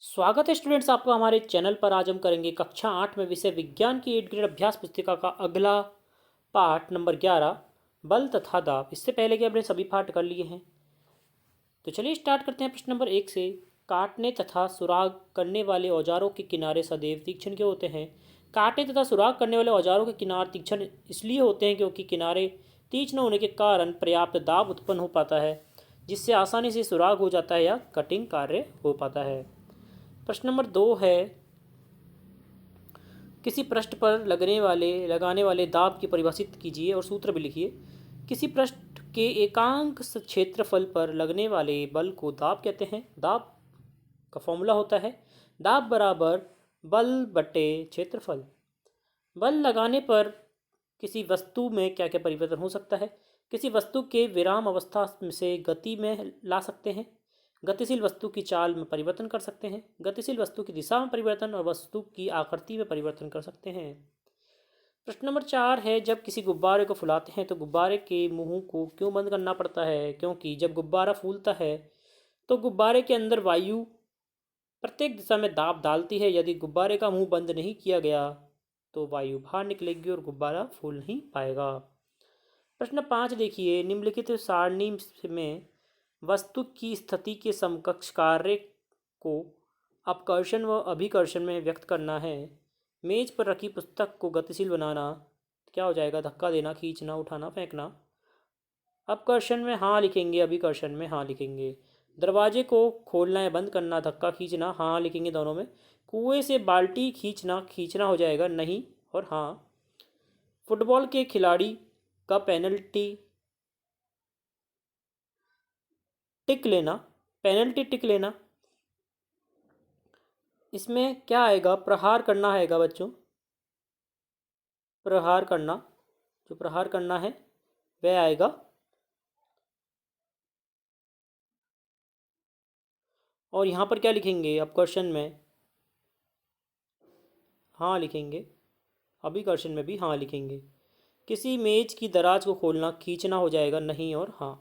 स्वागत है स्टूडेंट्स आपका हमारे चैनल पर। आज हम करेंगे कक्षा 8 में विषय विज्ञान की 8 ग्रेड अभ्यास पुस्तिका का अगला पाठ नंबर 11 बल तथा दाब। इससे पहले कि हमने सभी पाठ कर लिए हैं, तो चलिए स्टार्ट करते हैं प्रश्न नंबर 1 से। काटने तथा सुराग करने वाले औजारों के किनारे सदैव तीक्ष्ण क्यों होते हैं? काटने तथा सुराग करने वाले औजारों के किनारे तीक्ष्ण इसलिए होते हैं क्योंकि किनारे तीक्ष्ण होने के कारण पर्याप्त दाब उत्पन्न हो पाता है, जिससे आसानी से सुराग हो जाता है या कटिंग कार्य हो पाता है। प्रश्न नंबर 2 है, किसी पृष्ठ पर लगाने वाले दाब की परिभाषित कीजिए और सूत्र भी लिखिए। किसी पृष्ठ के एकांक क्षेत्रफल पर लगने वाले बल को दाब कहते हैं। दाब का फॉर्मूला होता है दाब बराबर बल बटे क्षेत्रफल। बल लगाने पर किसी वस्तु में क्या क्या परिवर्तन हो सकता है? किसी वस्तु के विराम अवस्था से गति में ला सकते हैं, गतिशील वस्तु की चाल में परिवर्तन कर सकते हैं, गतिशील वस्तु की दिशा में परिवर्तन और वस्तु की आकृति में परिवर्तन कर सकते हैं। प्रश्न नंबर 4 है, जब किसी गुब्बारे को फुलाते हैं तो गुब्बारे के मुंह को क्यों बंद करना पड़ता है? क्योंकि जब गुब्बारा फूलता है तो गुब्बारे के अंदर वायु प्रत्येक दिशा में दाब डालती है। यदि गुब्बारे का मुंह बंद नहीं किया गया तो वायु बाहर निकलेगी और गुब्बारा फूल नहीं पाएगा। प्रश्न 5 देखिए, निम्नलिखित सारणी में वस्तु की स्थिति के समकक्ष कार्य को अपकर्षण व अभिकर्षण में व्यक्त करना है। मेज पर रखी पुस्तक को गतिशील बनाना क्या हो जाएगा? धक्का देना, खींचना, उठाना, फेंकना। अपकर्षण में हाँ लिखेंगे, अभिकर्षण में हाँ लिखेंगे। दरवाजे को खोलना या बंद करना, धक्का खींचना, हाँ लिखेंगे दोनों में। कुएं से बाल्टी खींचना, खींचना हो जाएगा नहीं और हाँ। फुटबॉल के खिलाड़ी का पेनल्टी टिक लेना, पेनल्टी टिक लेना, इसमें क्या आएगा? प्रहार करना आएगा बच्चों, प्रहार करना, जो प्रहार करना है वह आएगा। और यहाँ पर क्या लिखेंगे? अपकर्षण में हाँ लिखेंगे, अभिकर्षण में भी हाँ लिखेंगे। किसी मेज की दराज को खोलना, खींचना हो जाएगा नहीं और हाँ।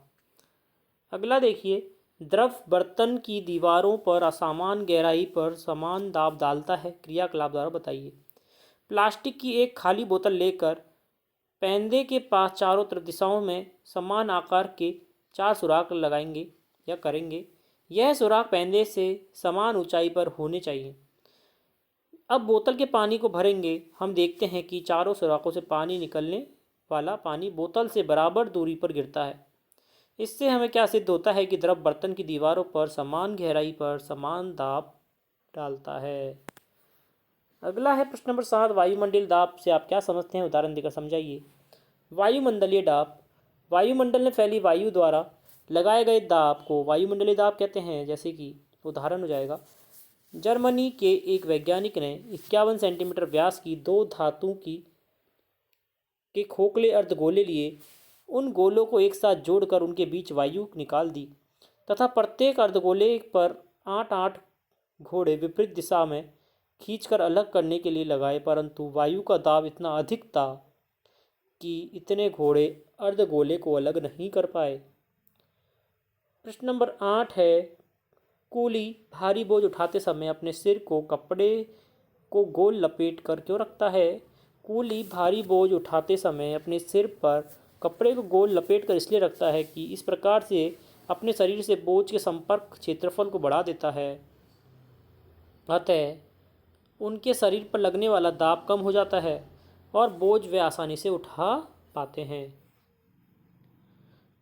अगला देखिए, द्रव बर्तन की दीवारों पर असमान गहराई पर समान दाब डालता है, क्रियाकलाप द्वारा बताइए। प्लास्टिक की एक खाली बोतल लेकर पेंदे के पास चारों तरफ दिशाओं में समान आकार के 4 सुराख लगाएंगे या करेंगे। यह सुराख पेंदे से समान ऊंचाई पर होने चाहिए। अब बोतल के पानी को भरेंगे। हम देखते हैं कि चारों सुराखों से पानी निकलने वाला पानी बोतल से बराबर दूरी पर गिरता है। इससे हमें क्या सिद्ध होता है कि द्रव बर्तन की दीवारों पर समान गहराई पर समान दाब डालता है। अगला है प्रश्न नंबर 7, वायुमंडलीय दाब से आप क्या समझते हैं? उदाहरण देकर समझाइए। वायुमंडलीय दाब, वायुमंडल में फैली वायु द्वारा लगाए गए दाब को वायुमंडलीय दाब कहते हैं। जैसे कि उदाहरण हो जाएगा, जर्मनी के एक वैज्ञानिक ने 51 सेंटीमीटर व्यास की 2 धातु की के खोखले अर्धगोले लिए। उन गोलों को एक साथ जोड़कर उनके बीच वायु निकाल दी तथा प्रत्येक अर्धगोले पर 8-8 घोड़े विपरीत दिशा में खींचकर अलग करने के लिए लगाए, परंतु वायु का दाब इतना अधिक था कि इतने घोड़े अर्धगोले को अलग नहीं कर पाए। प्रश्न नंबर 8 है, कूली भारी बोझ उठाते समय अपने सिर को कपड़े को गोल लपेट कर क्यों रखता है? कूली भारी बोझ उठाते समय अपने सिर पर कपड़े को गोल लपेट कर इसलिए रखता है कि इस प्रकार से अपने शरीर से बोझ के संपर्क क्षेत्रफल को बढ़ा देता है, अतः उनके शरीर पर लगने वाला दाब कम हो जाता है और बोझ वे आसानी से उठा पाते हैं।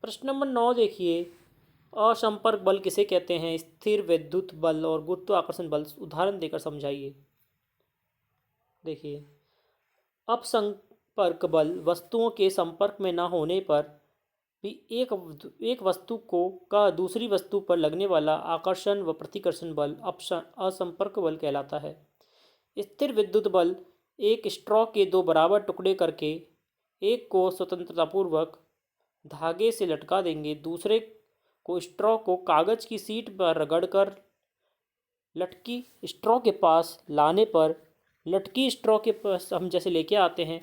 प्रश्न नंबर 9 देखिए, असंपर्क बल किसे कहते हैं? स्थिर विद्युत बल और गुरुत्वाकर्षण बल। उदाहरण देकर समझाइए। देखिए, अपसंपर्क बल वस्तुओं के संपर्क में न होने पर भी एक वस्तु को का दूसरी वस्तु पर लगने वाला आकर्षण व प्रतिकर्षण बल असंपर्क बल कहलाता है। स्थिर विद्युत बल एक स्ट्रॉ के 2 बराबर टुकड़े करके एक को स्वतंत्रतापूर्वक धागे से लटका देंगे, दूसरे को स्ट्रॉ को कागज की सीट पर रगड़कर लटकी स्ट्रॉ के पास लाने पर लटकी स्ट्रॉ के पास हम जैसे लेके आते हैं,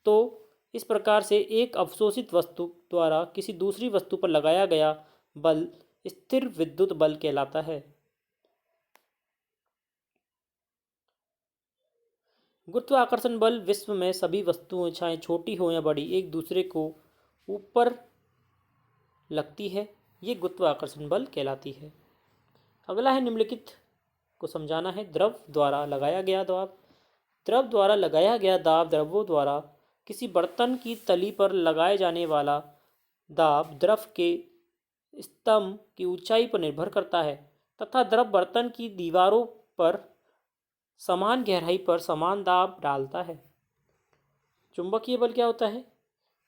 तो इस प्रकार से एक अवशोषित वस्तु द्वारा किसी दूसरी वस्तु पर लगाया गया बल स्थिर विद्युत बल कहलाता है। गुरुत्वाकर्षण बल विश्व में सभी वस्तुएं चाहे छोटी हो या बड़ी एक दूसरे को ऊपर लगती है, ये गुरुत्वाकर्षण बल कहलाती है। अगला है निम्नलिखित को समझाना है। द्रव द्वारा लगाया गया दाब। द्रव द्वारा लगाया गया दाब द्रवों द्वारा किसी बर्तन की तली पर लगाए जाने वाला दाब द्रव के स्तंभ की ऊंचाई पर निर्भर करता है तथा द्रव बर्तन की दीवारों पर समान गहराई पर समान दाब डालता है। चुंबकीय बल क्या होता है?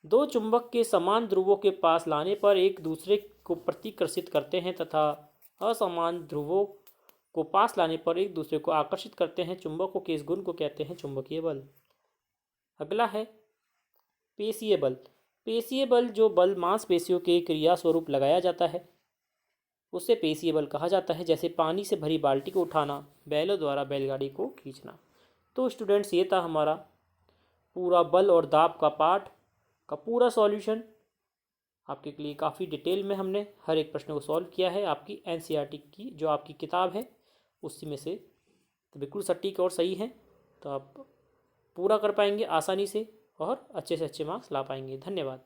दो चुंबक के समान ध्रुवों के पास लाने पर एक दूसरे को प्रतिकर्षित करते हैं तथा असमान ध्रुवों को पास लाने पर एक दूसरे को आकर्षित करते हैं। चुंबकों के इस गुण को कहते हैं चुंबकीय बल। अगला है पेशीय बल। पेशीय बल जो बल मांसपेशियों के क्रिया स्वरूप लगाया जाता है उसे पेशीय बल कहा जाता है, जैसे पानी से भरी बाल्टी को उठाना, बैलों द्वारा बैलगाड़ी को खींचना। तो स्टूडेंट्स, ये था हमारा पूरा बल और दाब का पाठ का पूरा सॉल्यूशन। आपके लिए काफ़ी डिटेल में हमने हर एक प्रश्न को सॉल्व किया है। आपकी एनसीईआरटी की जो आपकी किताब है उसी में से, तो बिल्कुल सटीक और सही है, तो आप पूरा कर पाएंगे आसानी से और अच्छे से अच्छे मार्क्स ला पाएंगे। धन्यवाद।